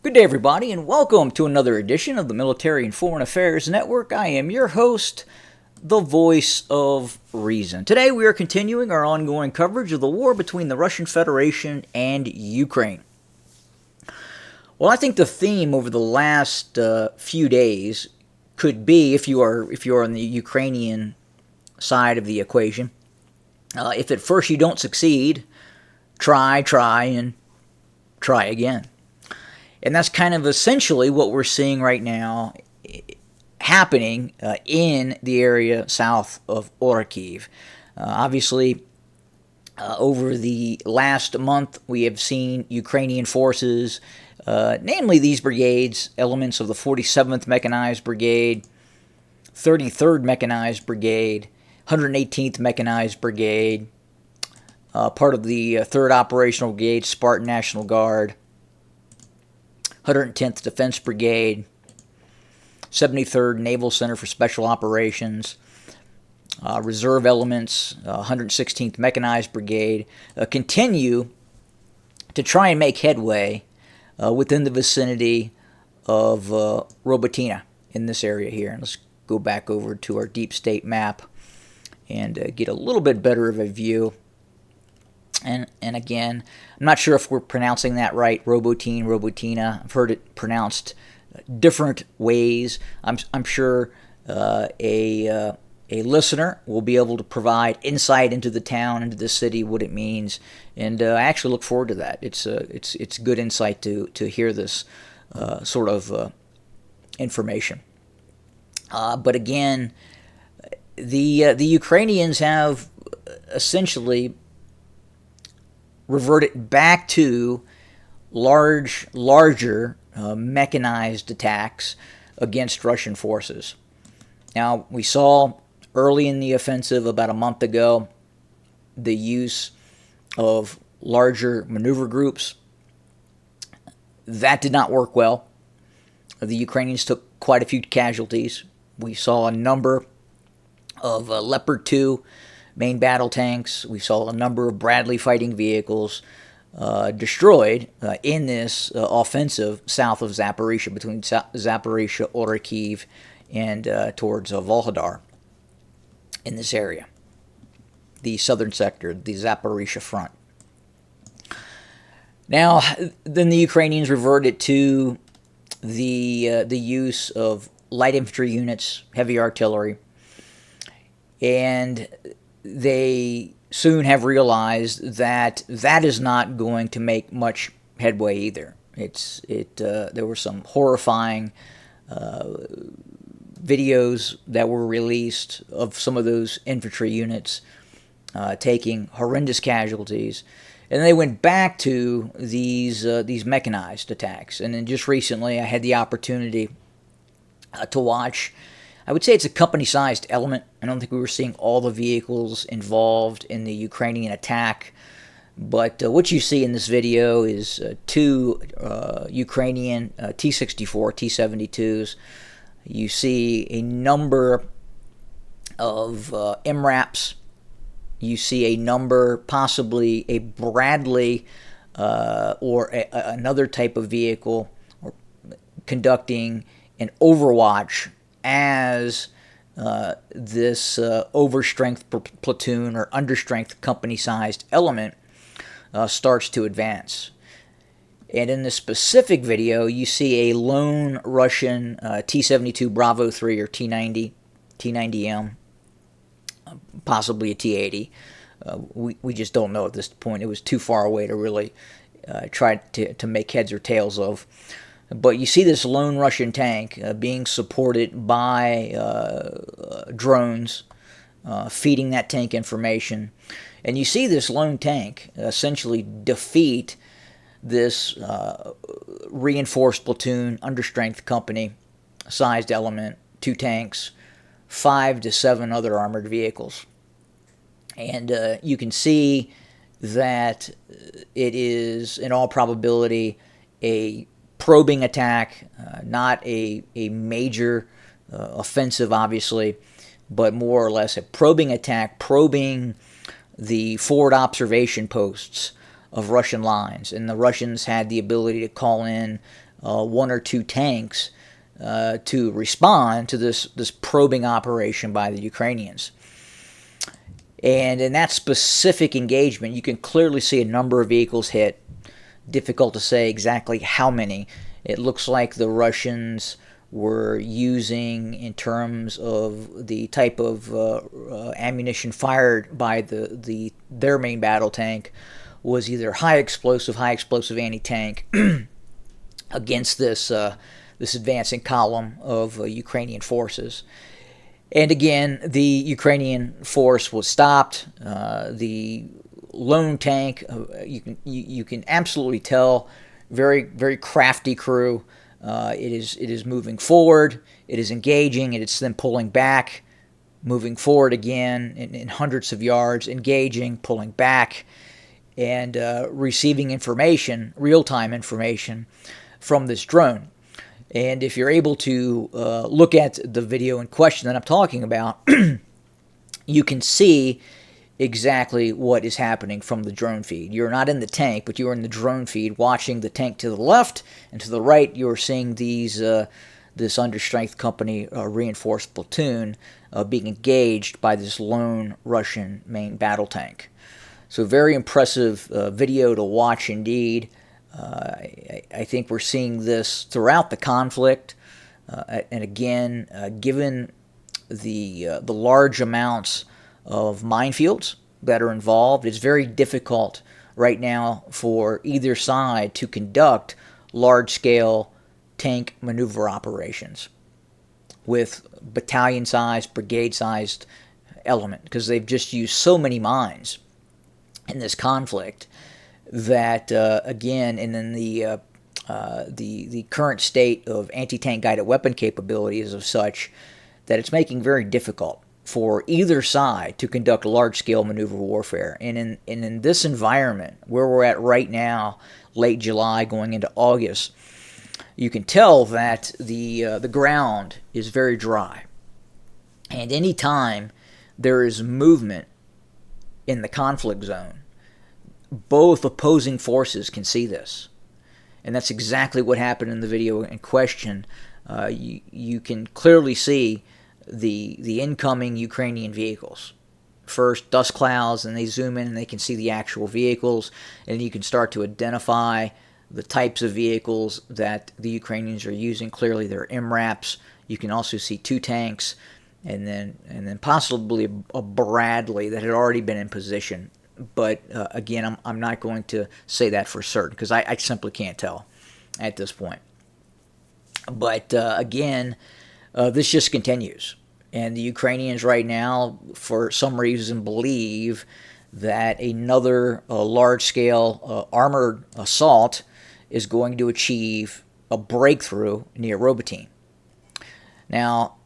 Good day, everybody, and welcome to another edition of the Military and Foreign Affairs Network. I am your host, the voice of reason. Today, we are continuing our ongoing coverage of the war between the Russian Federation and Ukraine. Well, I think the theme over the last few days could be, if you are on the Ukrainian side of the equation, if at first you don't succeed, try, and try again. And that's kind of essentially what we're seeing right now happening in the area south of Orkiv. Obviously, over the last month, we have seen Ukrainian forces, namely these brigades, elements of the 47th Mechanized Brigade, 33rd Mechanized Brigade, 118th Mechanized Brigade, part of the 3rd Operational Brigade, Spartan National Guard, 110th Defense Brigade, 73rd Naval Center for Special Operations, reserve elements, 116th Mechanized Brigade, continue to try and make headway within the vicinity of Robotina in this area here. And let's go back over to our deep state map and get a little bit better of a view. And again, I'm not sure if we're pronouncing that right, Robotina. I've heard it pronounced different ways. I'm sure a listener will be able to provide insight into the town, into the city, what it means, and I actually look forward to that. It's good insight to hear this sort of information. But again, the Ukrainians have essentially reverted back to larger mechanized attacks against Russian forces. Now, we saw early in the offensive about a month ago the use of larger maneuver groups. That did not work well. The Ukrainians took quite a few casualties. We saw a number of Leopard 2 main battle tanks. We saw a number of Bradley fighting vehicles destroyed in this offensive south of Zaporizhia, between Zaporizhia, Orkiv, and towards Volhodar in this area, the southern sector, the Zaporizhia front. Now, then the Ukrainians reverted to the use of light infantry units, heavy artillery, and they soon have realized that that is not going to make much headway either. There were some horrifying videos that were released of some of those infantry units taking horrendous casualties, and they went back to these mechanized attacks. And then just recently, I had the opportunity to watch. I would say it's a company-sized element. I don't think we were seeing all the vehicles involved in the Ukrainian attack. But what you see in this video is two Ukrainian T-64, T-72s. You see a number of MRAPs. You see a number, possibly a Bradley or another type of vehicle, or conducting an overwatch as this overstrength platoon or understrength company-sized element starts to advance. And in this specific video, you see a lone Russian T-72 Bravo 3 or T-90, T-90M, possibly a T-80. We just don't know at this point. It was too far away to really try to make heads or tails of. But you see this lone Russian tank being supported by drones feeding that tank information. And you see this lone tank essentially defeat this reinforced platoon, understrength company-sized element, 2 tanks, 5 to 7 other armored vehicles. And you can see that it is, in all probability, a probing attack, not a major offensive, obviously, but more or less a probing attack, probing the forward observation posts of Russian lines. And the Russians had the ability to call in one or two tanks to respond to this probing operation by the Ukrainians. And in that specific engagement, you can clearly see a number of vehicles hit. Difficult to say exactly how many. It looks like the Russians were using, in terms of the type of ammunition fired by their main battle tank, was either high explosive anti-tank against this advancing column of Ukrainian forces. And again, the Ukrainian force was stopped. The lone tank, you can absolutely tell, very, very crafty crew. It is moving forward. It is engaging, and it's then pulling back, moving forward again in hundreds of yards, engaging, pulling back, and receiving information, real-time information, from this drone. And if you're able to look at the video in question that I'm talking about, you can see exactly what is happening from the drone feed. You're not in the tank, but you're in the drone feed, watching the tank to the left, and to the right you're seeing this understrength company reinforced platoon being engaged by this lone Russian main battle tank. So very impressive video to watch indeed. I think we're seeing this throughout the conflict, and again, given the large amounts of minefields that are involved, it's very difficult right now for either side to conduct large-scale tank maneuver operations with battalion-sized, brigade-sized element, because they've just used so many mines in this conflict that again, and then the current state of anti-tank guided weapon capability is of such that it's making very difficult for either side to conduct large-scale maneuver warfare. And in this environment where we're at right now, late July going into August, you can tell that the ground is very dry. And any time there is movement in the conflict zone, both opposing forces can see this. And that's exactly what happened in the video in question. You can clearly see the incoming Ukrainian vehicles. First, dust clouds, and they zoom in and they can see the actual vehicles, and you can start to identify the types of vehicles that the Ukrainians are using. Clearly, they're MRAPs. You can also see two tanks, and then possibly a Bradley that had already been in position. But again, I'm not going to say that for certain, because I simply can't tell at this point. But again, this just continues. And the Ukrainians right now, for some reason, believe that another large-scale armored assault is going to achieve a breakthrough near Robotyne. Now,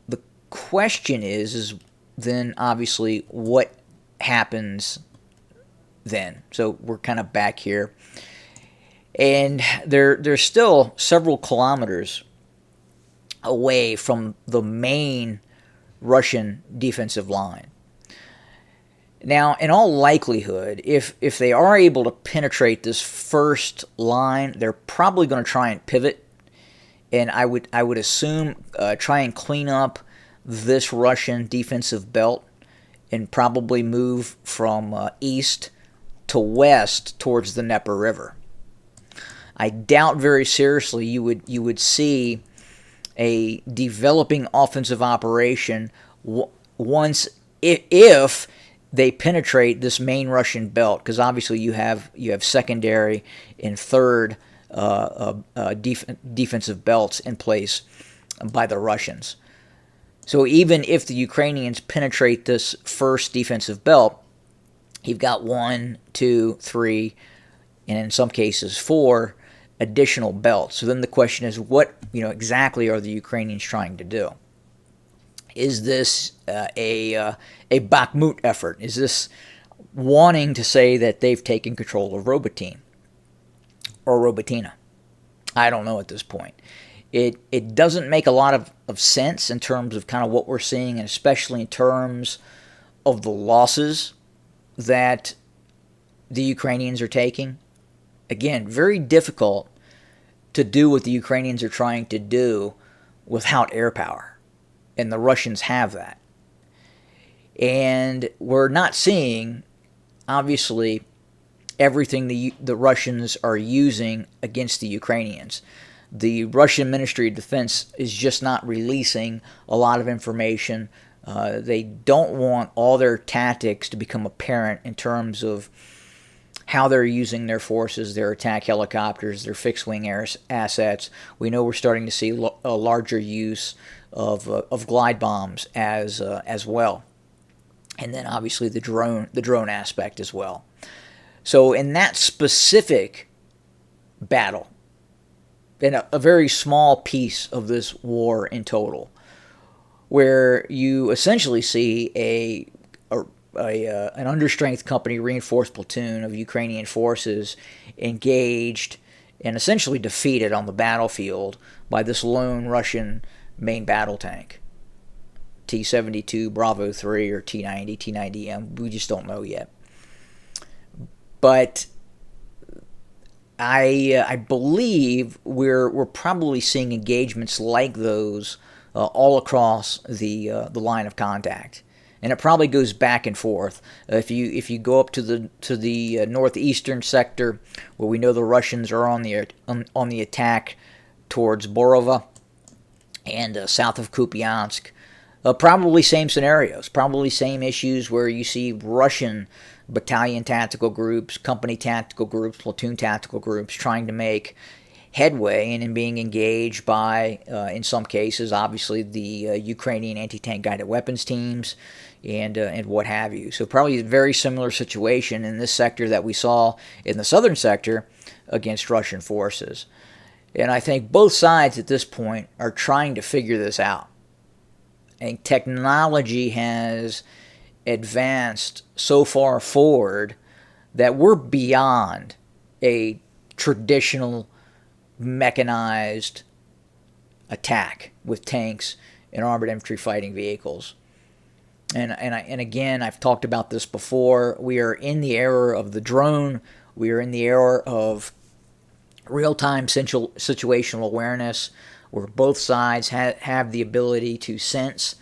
the question is then obviously what happens then. So we're kind of back here. And they're still several kilometers away from the main Russian defensive line. Now, in all likelihood, if they are able to penetrate this first line, they're probably going to try and pivot, and I would assume try and clean up this Russian defensive belt and probably move from east to west towards the Dnieper River. I doubt very seriously you would see a developing offensive operation once if they penetrate this main Russian belt, because obviously you have secondary and third defensive belts in place by the Russians. So even if the Ukrainians penetrate this first defensive belt, you've got 1, 2, 3, and in some cases 4 additional belts. So then the question is, what exactly are the Ukrainians trying to do? Is this a Bakhmut effort? Is this wanting to say that they've taken control of Robotyne or Robotyne? I don't know at this point. It doesn't make a lot of sense in terms of kind of what we're seeing, and especially in terms of the losses that the Ukrainians are taking. Again, very difficult to do what the Ukrainians are trying to do without air power. And the Russians have that. And we're not seeing, obviously, everything the Russians are using against the Ukrainians. The Russian Ministry of Defense is just not releasing a lot of information. They don't want all their tactics to become apparent in terms of how they're using their forces, their attack helicopters, their fixed-wing air assets. We know we're starting to see a larger use of glide bombs as well, and then obviously the drone aspect as well. So in that specific battle, in a very small piece of this war in total, where you essentially see an understrength company reinforced platoon of Ukrainian forces engaged and essentially defeated on the battlefield by this lone Russian main battle tank, T-72 Bravo 3 or T-90, T-90M. We just don't know yet. But I believe we're probably seeing engagements like those all across the line of contact. And it probably goes back and forth. If you go up to the northeastern sector, where we know the Russians are on the attack towards Borova and south of Kupiansk, probably same scenarios, probably same issues where you see Russian battalion tactical groups, company tactical groups, platoon tactical groups trying to make headway and in being engaged by, in some cases, obviously the Ukrainian anti-tank guided weapons teams and what have you. So probably a very similar situation in this sector that we saw in the southern sector against Russian forces. And I think both sides at this point are trying to figure this out. And technology has advanced so far forward that we're beyond a traditional mechanized attack with tanks and armored infantry fighting vehicles. And again, I've talked about this before. We are in the era of the drone. We are in the era of real-time situational awareness, where both sides have the ability to sense,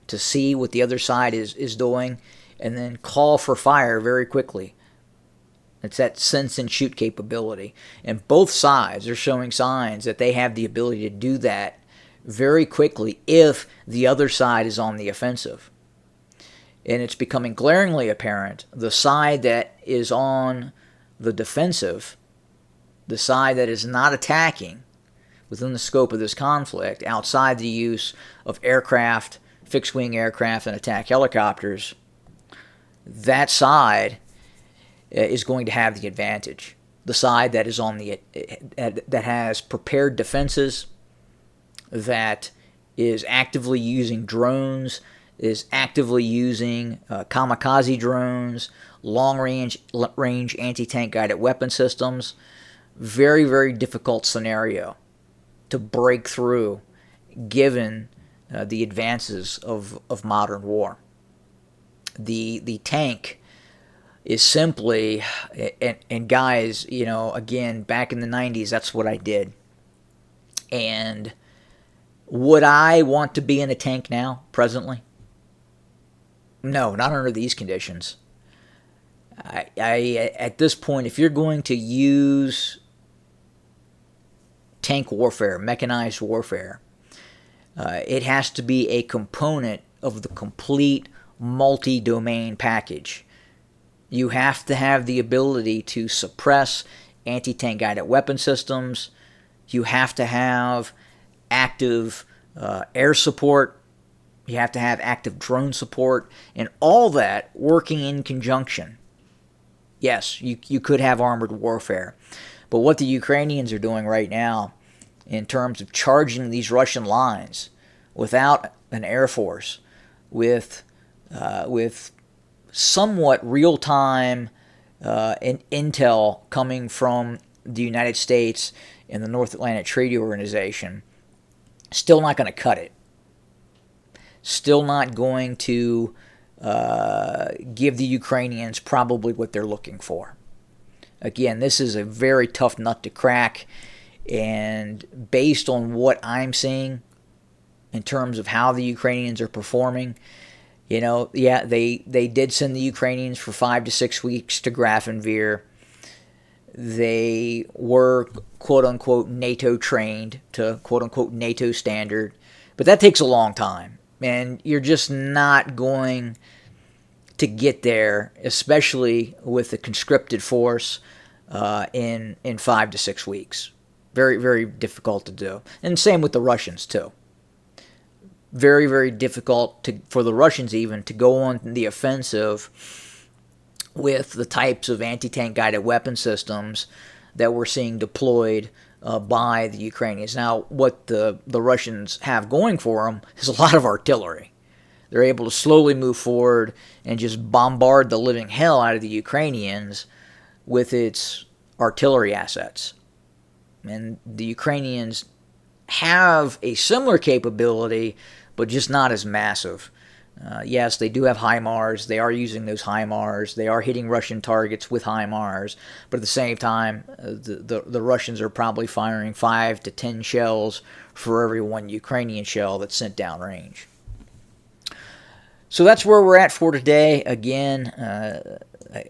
to see what the other side is doing, and then call for fire very quickly. It's that sense and shoot capability. And both sides are showing signs that they have the ability to do that very quickly if the other side is on the offensive. And it's becoming glaringly apparent the side that is on the defensive, the side that is not attacking within the scope of this conflict, outside the use of aircraft, fixed-wing aircraft, and attack helicopters, that side is going to have the advantage. The side that is on that has prepared defenses, that is actively using drones, is actively using kamikaze drones, long-range anti-tank guided weapon systems. Very, very difficult scenario to break through, given the advances of modern war. The tank is simply, and guys, again, back in the 90s, that's what I did. And would I want to be in a tank now, presently? No, not under these conditions. I at this point, if you're going to use tank warfare, mechanized warfare, it has to be a component of the complete multi-domain package. You have to have the ability to suppress anti-tank guided weapon systems. You have to have active air support. You have to have active drone support, and all that working in conjunction. Yes, you could have armored warfare. But what the Ukrainians are doing right now in terms of charging these Russian lines without an air force, with somewhat real-time intel coming from the United States and the North Atlantic Treaty Organization, still not going to cut it. Still not going to give the Ukrainians probably what they're looking for. Again, this is a very tough nut to crack, And based on what I'm seeing in terms of how the Ukrainians are performing, yeah, they did send the Ukrainians for 5 to 6 weeks to Grafenwehr. They were, quote-unquote, NATO trained to, quote-unquote, NATO standard. But that takes a long time. And you're just not going to get there, especially with the conscripted force, in 5 to 6 weeks. Very, very difficult to do. And same with the Russians, too. Very, very difficult for the Russians even to go on the offensive with the types of anti-tank guided weapon systems that we're seeing deployed by the Ukrainians. Now, what the Russians have going for them is a lot of artillery. They're able to slowly move forward and just bombard the living hell out of the Ukrainians with its artillery assets. And the Ukrainians have a similar capability, but just not as massive. Yes, they do have HIMARS. They are using those HIMARS. They are hitting Russian targets with HIMARS. But at the same time, the Russians are probably firing 5 to 10 shells for every one Ukrainian shell that's sent downrange. So that's where we're at for today. Again,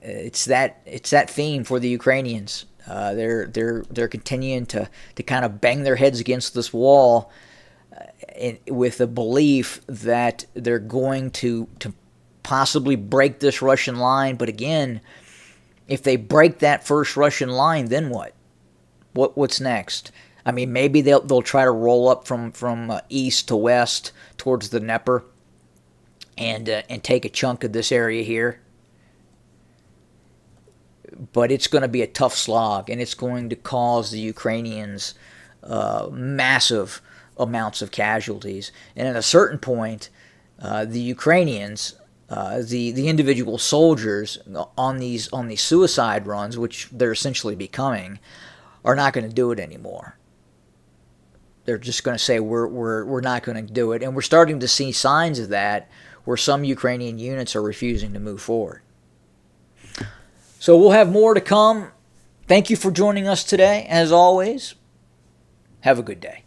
it's that theme for the Ukrainians. They're continuing to kind of bang their heads against this wall, with the belief that they're going to possibly break this Russian line. But again, if they break that first Russian line, then what? What's next? I mean, maybe they'll try to roll up from east to west towards the Dnieper and take a chunk of this area here. But it's going to be a tough slog, and it's going to cause the Ukrainians massive amounts of casualties. And at a certain point, the Ukrainians, the individual soldiers on these suicide runs, which they're essentially becoming, are not going to do it anymore. They're just going to say we're not going to do it, and we're starting to see signs of that, where some Ukrainian units are refusing to move forward. So we'll have more to come. Thank you for joining us today. As always, have a good day.